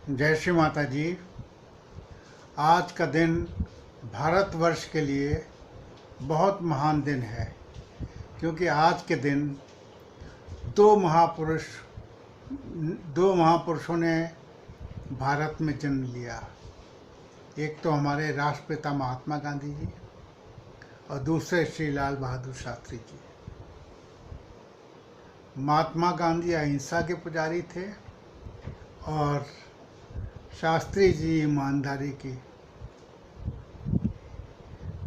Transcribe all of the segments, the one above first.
जय श्री माता जी। आज का दिन भारतवर्ष के लिए बहुत महान दिन है, क्योंकि आज के दिन दो महापुरुष दो महापुरुषों ने भारत में जन्म लिया। एक तो हमारे राष्ट्रपिता महात्मा गांधी जी और दूसरे श्री लाल बहादुर शास्त्री जी। महात्मा गांधी अहिंसा के पुजारी थे और शास्त्री जी ईमानदारी की।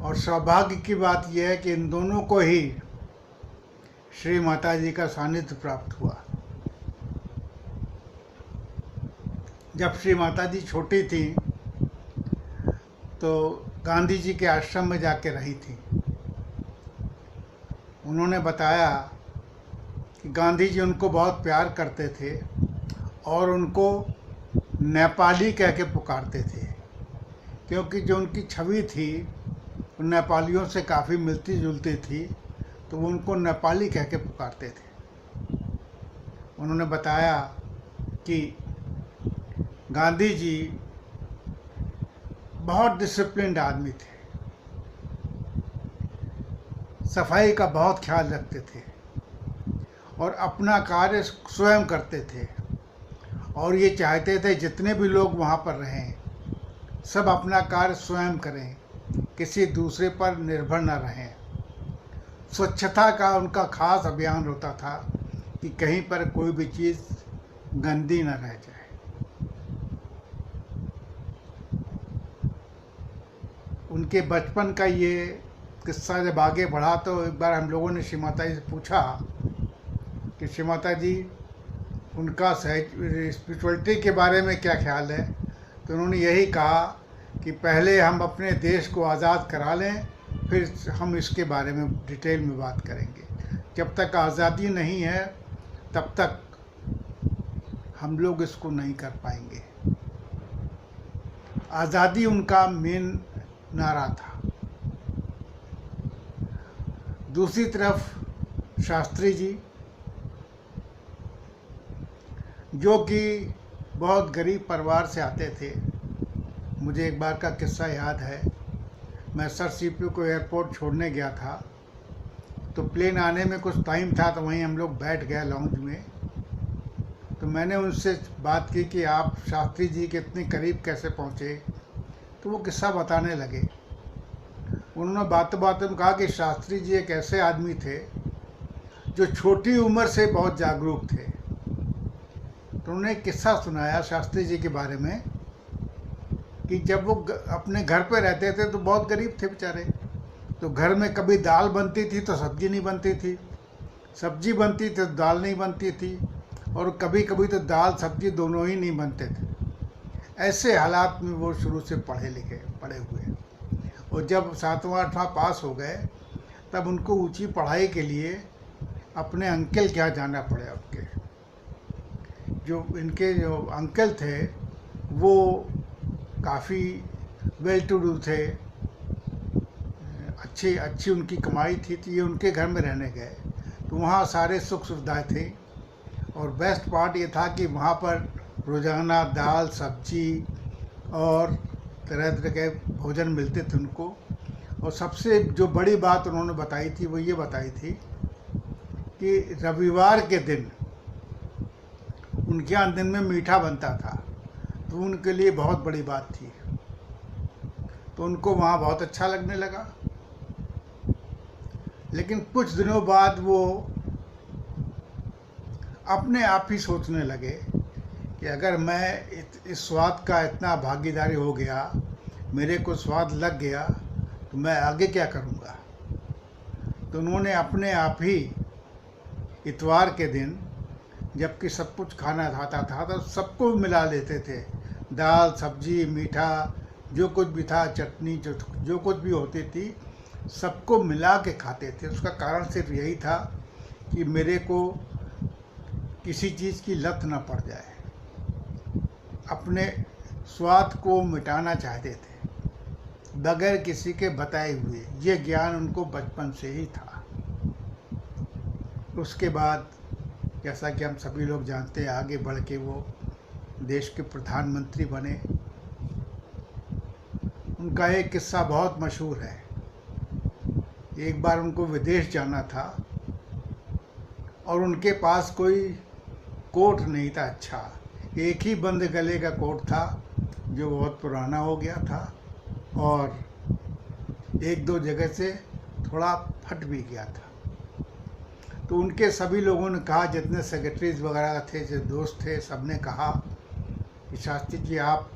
और सौभाग्य की बात यह है कि इन दोनों को ही श्री माता जी का सानिध्य प्राप्त हुआ। जब श्री माता जी छोटी थी तो गांधी जी के आश्रम में जाके रही थी। उन्होंने बताया कि गांधी जी उनको बहुत प्यार करते थे और उनको नेपाली कह के पुकारते थे, क्योंकि जो उनकी छवि थी वो नेपालियों से काफ़ी मिलती जुलती थी, तो वो उनको नेपाली कह के पुकारते थे। उन्होंने बताया कि गांधी जी बहुत डिसिप्लिन्ड आदमी थे, सफाई का बहुत ख्याल रखते थे और अपना कार्य स्वयं करते थे। और ये चाहते थे जितने भी लोग वहाँ पर रहें सब अपना कार्य स्वयं करें, किसी दूसरे पर निर्भर न रहें। स्वच्छता का उनका खास अभियान होता था कि कहीं पर कोई भी चीज़ गंदी न रह जाए। उनके बचपन का ये किस्सा जब आगे बढ़ा तो एक बार हम लोगों ने श्री माता जी से पूछा कि श्री माता जी उनका स्पिरिचुअलिटी के बारे में क्या ख्याल है। तो उन्होंने यही कहा कि पहले हम अपने देश को आज़ाद करा लें, फिर हम इसके बारे में डिटेल में बात करेंगे। जब तक आज़ादी नहीं है तब तक हम लोग इसको नहीं कर पाएंगे। आज़ादी उनका मेन नारा था। दूसरी तरफ शास्त्री जी, जो कि बहुत गरीब परिवार से आते थे। मुझे एक बार का किस्सा याद है। मैं सर सीपी को एयरपोर्ट छोड़ने गया था, तो प्लेन आने में कुछ टाइम था, तो वहीं हम लोग बैठ गए लॉन्ज में। तो मैंने उनसे बात की कि आप शास्त्री जी के इतने करीब कैसे पहुँचे। तो वो किस्सा बताने लगे। उन्होंने बातों बातों में कहा कि शास्त्री जी एक ऐसे आदमी थे जो छोटी उम्र से बहुत जागरूक थे। तो उन्होंने एक किस्सा सुनाया शास्त्री जी के बारे में कि जब वो अपने घर पे रहते थे तो बहुत गरीब थे बेचारे। तो घर में कभी दाल बनती थी तो सब्जी नहीं बनती थी, सब्जी बनती थी तो दाल नहीं बनती थी, और कभी कभी तो दाल सब्जी दोनों ही नहीं बनते थे। ऐसे हालात में वो शुरू से पढ़े हुए। और जब 7वां 8वां पास हो गए तब उनको ऊंची पढ़ाई के लिए अपने अंकल के यहाँ जाना पड़ा। इनके जो अंकल थे वो काफ़ी वेल टू डू थे, अच्छी उनकी कमाई थी। तो ये उनके घर में रहने गए, तो वहाँ सारे सुख सुविधाएँ थी। और बेस्ट पार्ट ये था कि वहाँ पर रोज़ाना दाल सब्जी और तरह तरह के भोजन मिलते थे उनको। और सबसे जो बड़ी बात उन्होंने बताई थी वो ये बताई थी कि रविवार के दिन उनके यहाँ दिन में मीठा बनता था, तो उनके लिए बहुत बड़ी बात थी। तो उनको वहाँ बहुत अच्छा लगने लगा। लेकिन कुछ दिनों बाद वो अपने आप ही सोचने लगे कि अगर मैं इस स्वाद का इतना भागीदारी हो गया, मेरे को स्वाद लग गया, तो मैं आगे क्या करूँगा। तो उन्होंने अपने आप ही इतवार के दिन, जबकि सब कुछ खाना खाता था, तो सबको मिला लेते थे। दाल सब्जी मीठा जो कुछ भी था, चटनी जो कुछ भी होती थी, सबको मिला के खाते थे। उसका कारण सिर्फ यही था कि मेरे को किसी चीज़ की लत न पड़ जाए। अपने स्वाद को मिटाना चाहते थे बगैर किसी के बताए हुए। ये ज्ञान उनको बचपन से ही था। उसके बाद जैसा कि हम सभी लोग जानते हैं, आगे बढ़ के वो देश के प्रधानमंत्री बने। उनका एक किस्सा बहुत मशहूर है। एक बार उनको विदेश जाना था और उनके पास कोई कोट नहीं था अच्छा, एक ही बंद गले का कोट था जो बहुत पुराना हो गया था और एक दो जगह से थोड़ा फट भी गया था। तो उनके सभी लोगों ने कहा, जितने सेक्रेटरीज वगैरह थे, जो दोस्त थे, सब ने कहा कि शास्त्री जी आप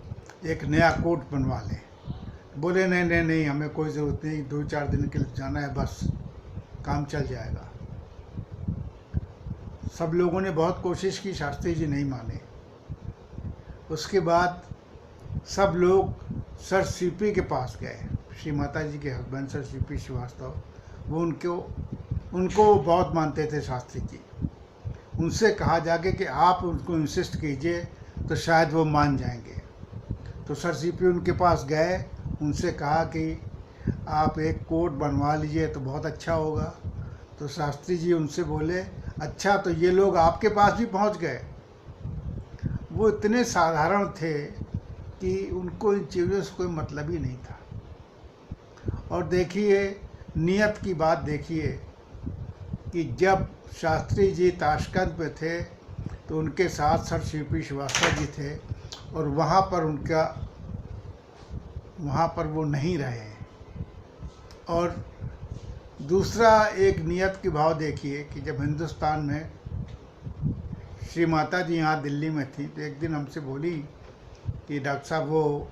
एक नया कोट बनवा लें। बोले नहीं नहीं नहीं, हमें कोई ज़रूरत नहीं, 2-4 दिन के लिए जाना है, बस काम चल जाएगा। सब लोगों ने बहुत कोशिश की, शास्त्री जी नहीं माने। उसके बाद सब लोग सर सीपी के पास गए, श्री माता जी के हस्बैंड सर सीपी श्रीवास्तव। वो उनको बहुत मानते थे शास्त्री जी। उनसे कहा जाके कि आप उनको इंसिस्ट कीजिए तो शायद वो मान जाएंगे। तो सर सीपी उनके पास गए, उनसे कहा कि आप एक कोट बनवा लीजिए तो बहुत अच्छा होगा। तो शास्त्री जी उनसे बोले, अच्छा तो ये लोग आपके पास भी पहुंच गए। वो इतने साधारण थे कि उनको इन चीज़ों से कोई मतलब ही नहीं था। और देखिए, नियत की बात देखिए कि जब शास्त्री जी ताशकंद में थे तो उनके साथ सर सीपी श्रीवास्तव जी थे और वहाँ पर वो नहीं रहे। और दूसरा एक नियत की भाव देखिए कि जब हिंदुस्तान में श्री माता जी यहाँ दिल्ली में थी तो एक दिन हमसे बोली कि डॉक्टर साहब वो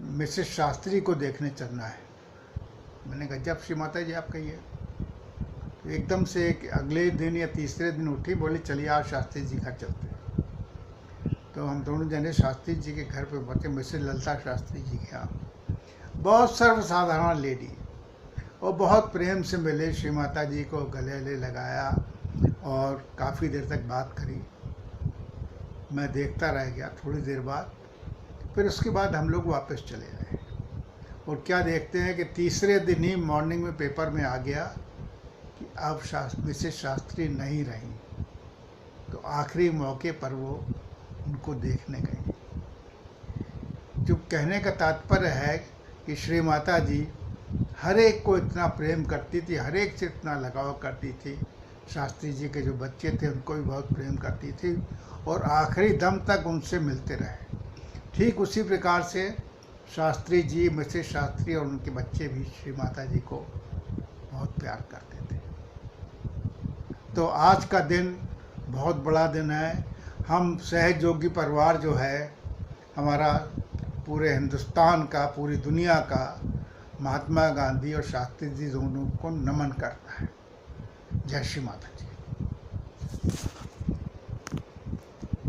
मिसेस शास्त्री को देखने चलना है। मैंने कहा जब श्री माता जी आप कहिए। तो एकदम से एक अगले दिन या तीसरे दिन उठी, बोली चलिए आज शास्त्री जी घर चलते हैं। तो हम दोनों जने शास्त्री जी के घर पे पहुँचे, मिसेस ललिता शास्त्री जी के यहाँ। बहुत सर्वसाधारण लेडी, और बहुत प्रेम से मिले, श्री माता जी को गले लगाया और काफ़ी देर तक बात करी। मैं देखता रह गया। थोड़ी देर बाद फिर उसके बाद हम लोग वापस चले गए और क्या देखते हैं कि तीसरे दिन ही मॉर्निंग में पेपर में आ गया कि अब मिसेस शास्त्री नहीं रही। तो आखिरी मौके पर वो उनको देखने गए। जो कहने का तात्पर्य है कि श्री माता जी हर एक को इतना प्रेम करती थी, हर एक से इतना लगाव करती थी। शास्त्री जी के जो बच्चे थे उनको भी बहुत प्रेम करती थी और आखिरी दम तक उनसे मिलते रहे। ठीक उसी प्रकार से शास्त्री जी, मिसेस शास्त्री और उनके बच्चे भी श्री माता जी को बहुत प्यार करते थे। तो आज का दिन बहुत बड़ा दिन है। हम सहयोगी परिवार जो है हमारा, पूरे हिंदुस्तान का, पूरी दुनिया का महात्मा गांधी और शास्त्री जी दोनों को नमन करता है। जय श्री माता जी।